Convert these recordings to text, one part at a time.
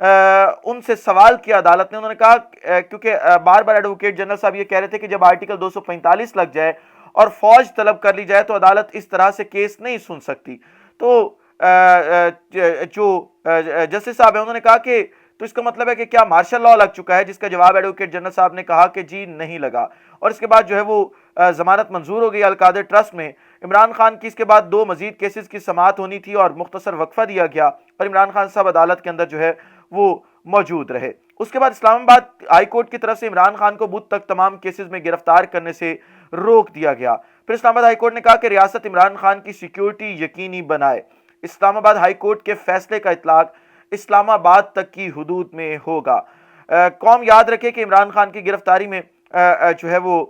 ان سے سوال کیا عدالت نے. انہوں نے کہا کیونکہ بار بار ایڈوکیٹ جنرل صاحب یہ کہہ رہے تھے کہ جب آرٹیکل 245 لگ جائے اور فوج طلب کر لی جائے تو عدالت اس طرح سے کیس نہیں سن سکتی. تو جو جسٹس صاحب ہیں انہوں نے کہا کہ تو اس کا مطلب ہے کہ کیا مارشل لاء لگ چکا ہے, جس کا جواب ایڈوکیٹ جنرل صاحب نے کہا کہ جی نہیں لگا. اور اس کے بعد جو ہے وہ ضمانت منظور ہو گئی القادر ٹرسٹ میں. عمران خان کی اس کے بعد 2 مزید کیسز کی سماعت ہونی تھی اور مختصر وقفہ دیا گیا اور عمران خان صاحب عدالت کے اندر جو ہے وہ موجود رہے. اس کے بعد اسلام آباد ہائی کورٹ کی طرف سے عمران خان کو بدھ تک تمام کیسز میں گرفتار کرنے سے روک دیا گیا. پھر اسلام آباد ہائی کورٹ نے کہا کہ ریاست عمران خان کی سیکیورٹی یقینی بنائے. اسلام آباد ہائی کورٹ کے فیصلے کا اطلاق اسلام آباد تک کی حدود میں ہوگا. قوم یاد رکھے کہ عمران خان کی گرفتاری میں جو ہے وہ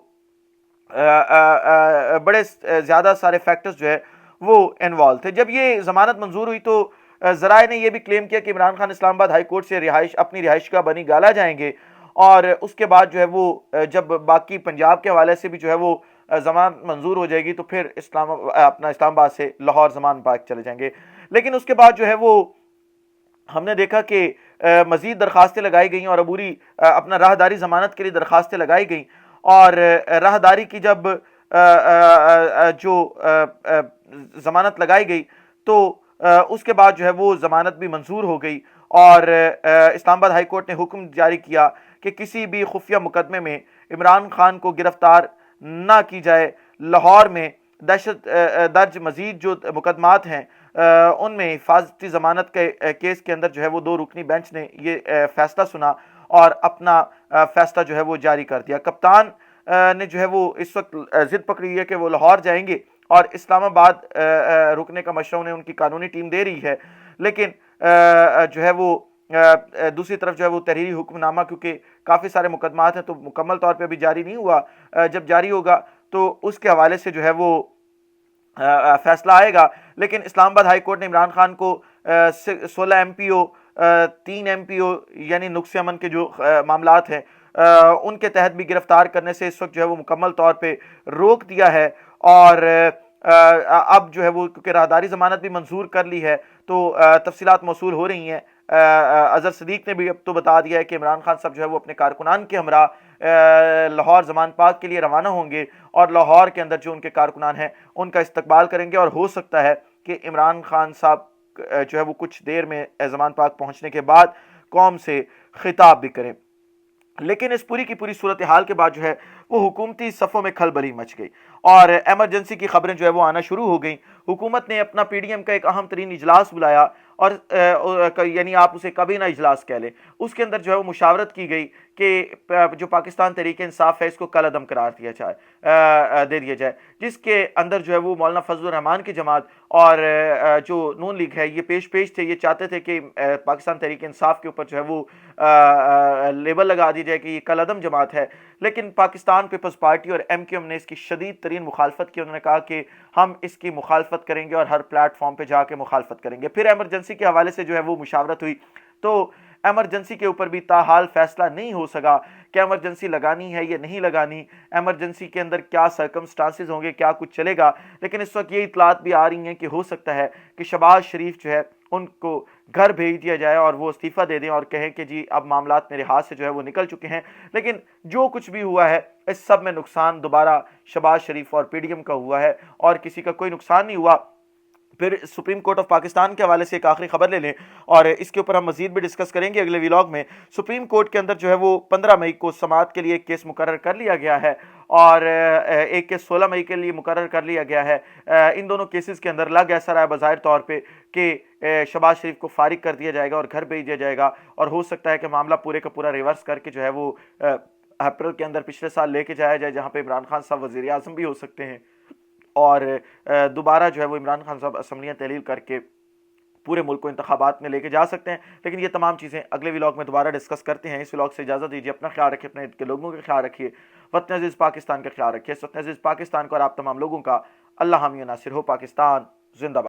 بڑے زیادہ سارے فیکٹرز جو ہے وہ انوالو تھے. جب یہ ضمانت منظور ہوئی تو ذرائع نے یہ بھی کلیم کیا کہ عمران خان اسلام آباد ہائی کورٹ سے اپنی رہائش کا بنی گالا جائیں گے, اور اس کے بعد جو ہے وہ جب باقی پنجاب کے حوالے سے بھی جو ہے وہ ضمانت منظور ہو جائے گی تو پھر اسلام آباد سے لاہور ضمان پاک چلے جائیں گے. لیکن اس کے بعد جو ہے وہ ہم نے دیکھا کہ مزید درخواستیں لگائی گئیں اور عبوری اپنا راہداری ضمانت کے لیے درخواستیں لگائی گئیں, اور راہداری کی جب جو ضمانت لگائی گئی تو اس کے بعد جو ہے وہ ضمانت بھی منظور ہو گئی. اور اسلام آباد ہائی کورٹ نے حکم جاری کیا کہ کسی بھی خفیہ مقدمے میں عمران خان کو گرفتار نہ کی جائے. لاہور میں دہشت درج مزید جو مقدمات ہیں ان میں حفاظتی ضمانت کے کیس کے اندر جو ہے وہ 2 رکنی بینچ نے یہ فیصلہ سنا اور اپنا فیصلہ جو ہے وہ جاری کر دیا. کپتان نے جو ہے وہ اس وقت ضد پکڑی ہے کہ وہ لاہور جائیں گے اور اسلام آباد رکنے کا مشورہ انہیں ان کی قانونی ٹیم دے رہی ہے, لیکن جو ہے وہ دوسری طرف جو ہے وہ تحریری حکم نامہ کیونکہ کافی سارے مقدمات ہیں تو مکمل طور پہ ابھی جاری نہیں ہوا, جب جاری ہوگا تو اس کے حوالے سے جو ہے وہ فیصلہ آئے گا. لیکن اسلام آباد ہائی کورٹ نے عمران خان کو 16 MPO 3 MPO یعنی نقص امن کے جو معاملات ہیں ان کے تحت بھی گرفتار کرنے سے اس وقت جو ہے وہ مکمل طور پہ روک دیا ہے. اور اب جو ہے وہ کیونکہ راہداری ضمانت بھی منظور کر لی ہے تو تفصیلات موصول ہو رہی ہیں. اظہر صدیق نے بھی اب تو بتا دیا ہے کہ عمران خان صاحب جو ہے وہ اپنے کارکنان کے ہمراہ لاہور ضمان پاک کے لیے روانہ ہوں گے اور لاہور کے اندر جو ان کے کارکنان ہیں ان کا استقبال کریں گے, اور ہو سکتا ہے کہ عمران خان صاحب جو ہے وہ کچھ دیر میں ضمان پاک پہنچنے کے بعد قوم سے خطاب بھی کریں. لیکن اس پوری کی پوری صورتحال کے بعد جو ہے وہ حکومتی صفوں میں کھلبلی مچ گئی اور ایمرجنسی کی خبریں جو ہے وہ آنا شروع ہو گئیں. حکومت نے اپنا پی ڈی ایم کا ایک اہم ترین اجلاس بلایا اور یعنی آپ اسے کابینہ اجلاس کہہ لیں, اس کے اندر جو ہے وہ مشاورت کی گئی کہ جو پاکستان تحریک انصاف ہے اس کو کل عدم قرار دے دیا جائے, جس کے اندر جو ہے وہ مولانا فضل الرحمان کی جماعت اور جو نون لیگ ہے یہ پیش تھے, یہ چاہتے تھے کہ پاکستان تحریک انصاف کے اوپر جو ہے وہ لیبل لگا دی جائے کہ یہ کل عدم جماعت ہے. لیکن پاکستان پیپلز پارٹی اور MQM نے اس کی شدید ترین مخالفت کی. انہوں نے کہا کہ ہم اس کی مخالفت کریں گے اور ہر پلیٹ فارم پہ جا کے مخالفت کریں گے. پھر ایمرجنسی کے حوالے سے جو ہے وہ مشاورت ہوئی تو ایمرجنسی کے اوپر بھی تاحال فیصلہ نہیں ہو سکا کہ ایمرجنسی لگانی ہے یا نہیں لگانی, ایمرجنسی کے اندر کیا سرکمسٹانسز ہوں گے, کیا کچھ چلے گا. لیکن اس وقت یہ اطلاعات بھی آ رہی ہیں کہ ہو سکتا ہے کہ شہباز شریف جو ہے ان کو گھر بھیج دیا جائے اور وہ استعفیٰ دے دیں اور کہیں کہ جی اب معاملات میرے ہاتھ سے جو ہے وہ نکل چکے ہیں. لیکن جو کچھ بھی ہوا ہے اس سب میں نقصان دوبارہ شہباز شریف اور پی ڈی ایم کا ہوا ہے اور کسی کا کوئی نقصان نہیں ہوا. پھر سپریم کورٹ آف پاکستان کے حوالے سے ایک آخری خبر لے لیں اور اس کے اوپر ہم مزید بھی ڈسکس کریں گے اگلے ویلاگ میں. سپریم کورٹ کے اندر جو ہے وہ 15 مئی کو سماعت کے لیے ایک کیس مقرر کر لیا گیا ہے اور ایک کیس 16 مئی کے لیے مقرر کر لیا گیا ہے. ان دونوں کیسز کے اندر لگ ایسا رہا ہے بظاہر طور پہ کہ شہباز شریف کو فارغ کر دیا جائے گا اور گھر بھیج دیا جائے گا, اور ہو سکتا ہے کہ معاملہ پورے کا پورا ریورس کر کے جو ہے وہ اپریل کے اندر پچھلے سال لے کے جایا جائے جہاں پہ عمران خان صاحب وزیر اعظم بھی ہو سکتے ہیں اور دوبارہ جو ہے وہ عمران خان صاحب اسمبلیاں تحلیل کر کے پورے ملک کو انتخابات میں لے کے جا سکتے ہیں. لیکن یہ تمام چیزیں اگلے ولاگ میں دوبارہ ڈسکس کرتے ہیں. اس ولاگ سے اجازت دیجیے, اپنا خیال رکھیے, اپنے کے لوگوں کا خیال رکھیے, وطن عزیز پاکستان کا خیال رکھیے. وطن عزیز پاکستان کو اور آپ تمام لوگوں کا اللہ حامی و ناصر ہو. پاکستان زندہ باد.